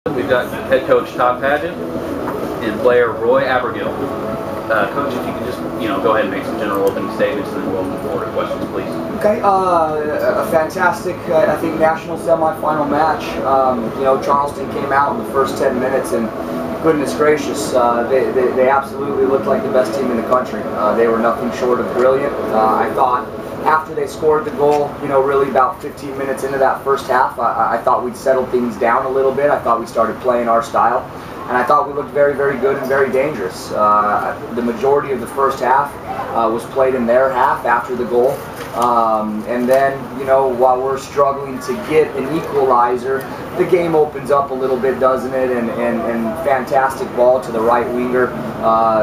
We've got head coach Todd Paget and player Roy Abergill. Coach, if you could just go ahead and make some general opening statements, and then we'll move forward to questions, please. Okay, a fantastic, I think, national semifinal match. Charleston came out in the first 10 minutes, and goodness gracious, they absolutely looked like the best team in the country. They were nothing short of brilliant. I thought after they scored the goal, really about 15 minutes into that first half, I thought we'd settled things down a little bit. I thought we started playing our style, and I thought we looked very, very good and very dangerous. The majority of the first half was played in their half after the goal. And then, while we're struggling to get an equalizer, the game opens up a little bit, doesn't it? And fantastic ball to the right winger.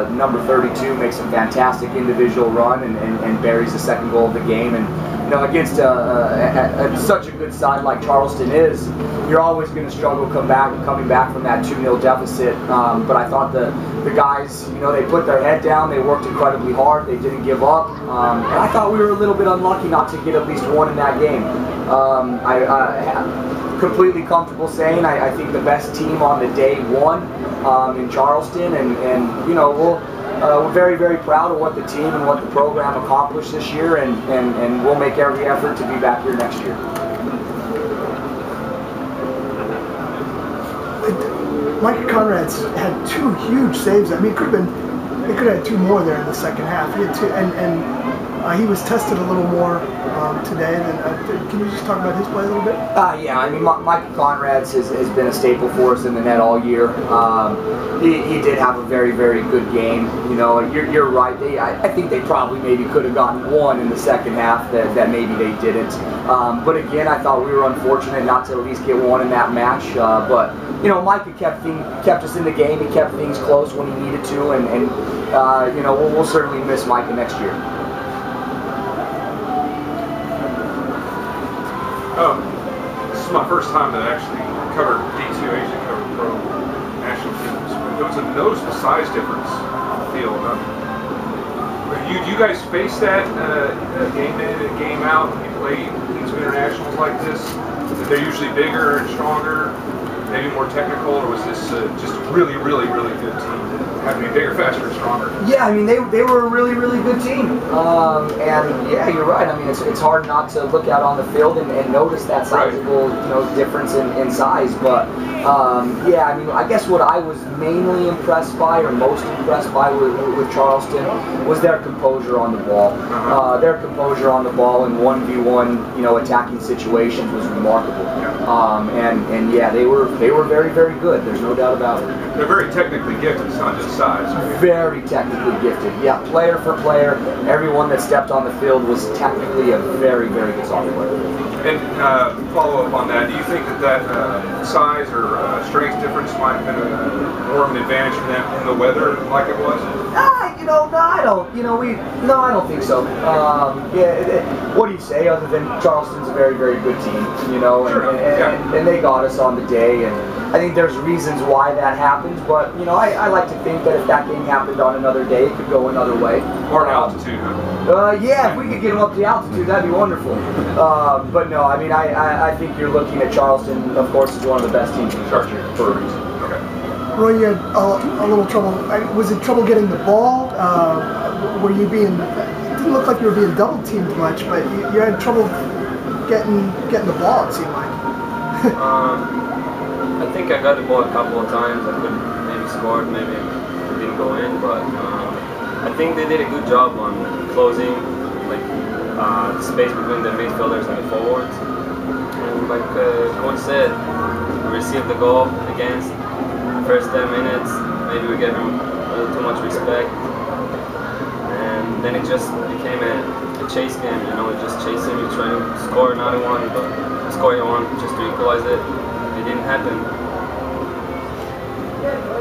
Number 32 makes a fantastic individual run and buries the second goal of the game. And against such a good side like Charleston is, you're always going to struggle coming back from that 2-0 deficit. But I thought the guys, they put their head down, they worked incredibly hard, they didn't give up. And I thought we were a little bit unlucky not to get at least one in that game. I'm completely comfortable saying I think the best team on the day won in Charleston, and we're very, very proud of what the team and what the program accomplished this year, and we'll make every effort to be back here next year. Mike Conrad's had 2 huge saves. I mean, they could have had 2 more there in the second half. He had 2, and he was tested a little more today. Can you just talk about his play a little bit? Yeah, I mean, Mike Conrad's has been a staple for us in the net all year. He did have a very, very good game. You're right. I think they probably maybe could have gotten 1 in the second half that maybe they didn't. But again, I thought we were unfortunate not to at least get 1 in that match. But Mike had kept us in the game. He kept things close when he needed to, and we'll certainly miss Micah next year. This is my first time that I actually covered D2 Asia, covered pro national teams. There was a noticeable size difference on the field. Do you guys face that game in and game out when you play teams of internationals like this? They're usually bigger and stronger, maybe more technical, or was this just a really, really, really good team? Have to be bigger, faster, and stronger. Yeah, I mean they were a really, really good team, and yeah, you're right. I mean it's hard not to look out on the field and notice that sizable difference in size. But yeah, I mean I guess what I was mainly impressed by, or most impressed by with Charleston, was their composure on the ball. Their composure on the ball in 1v1 attacking situations was remarkable. And yeah, they were very, very good. There's no doubt about it. They're very technically gifted. It's not just size. Right? Very technically gifted. Yeah, player for player, everyone that stepped on the field was technically a very, very good soccer player. And follow up on that, do you think that size or strength difference might have been more of an advantage for them in the weather like it was? No, I don't think so. Yeah, what do you say other than Charleston's a very, very good team, and they got us on the day, and I think there's reasons why that happens, but I like to think that if that game happened on another day, it could go another way. Or altitude. Yeah, if we could get them up to the altitude, that'd be wonderful. But no, I mean, I think you're looking at Charleston, of course, as one of the best teams in the country for a reason. Roy, you had a little trouble. Was it trouble getting the ball? Were you being? It didn't look like you were being double teamed much, but you had trouble getting the ball. It seemed like. I think I got the ball a couple of times. I could maybe scored, maybe it didn't go in, but I think they did a good job on closing, the space between the midfielders and the forwards. And like Coach said, we received the goal against. First 10 minutes, maybe we gave him a little too much respect, and then it just became a chase game. Just chasing, you trying to score another one, but scoring one just to equalize it. It didn't happen.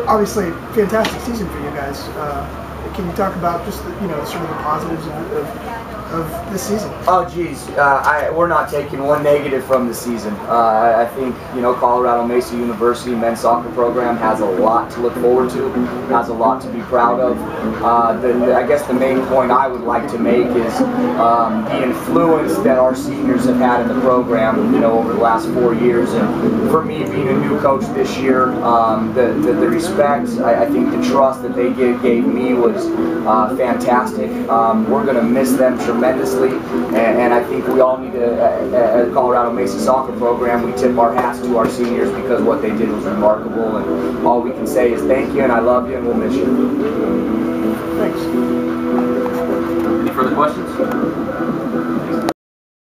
Obviously, fantastic season for you guys. can you talk about just sort of the positives of this season? Oh, geez, we're not taking one negative from the season. I think Colorado Mesa University men's soccer program has a lot to look forward to, has a lot to be proud of. I guess the main point I would like to make is the influence that our seniors have had in the program, over the last 4 years. And for me, being a new coach this year, the respect, I think the trust that they gave me was fantastic. We're going to miss them tremendously, and I think we all need to, at Colorado Mesa Soccer Program, we tip our hats to our seniors because what they did was remarkable, and all we can say is thank you and I love you and we'll miss you. Thanks. Any further questions?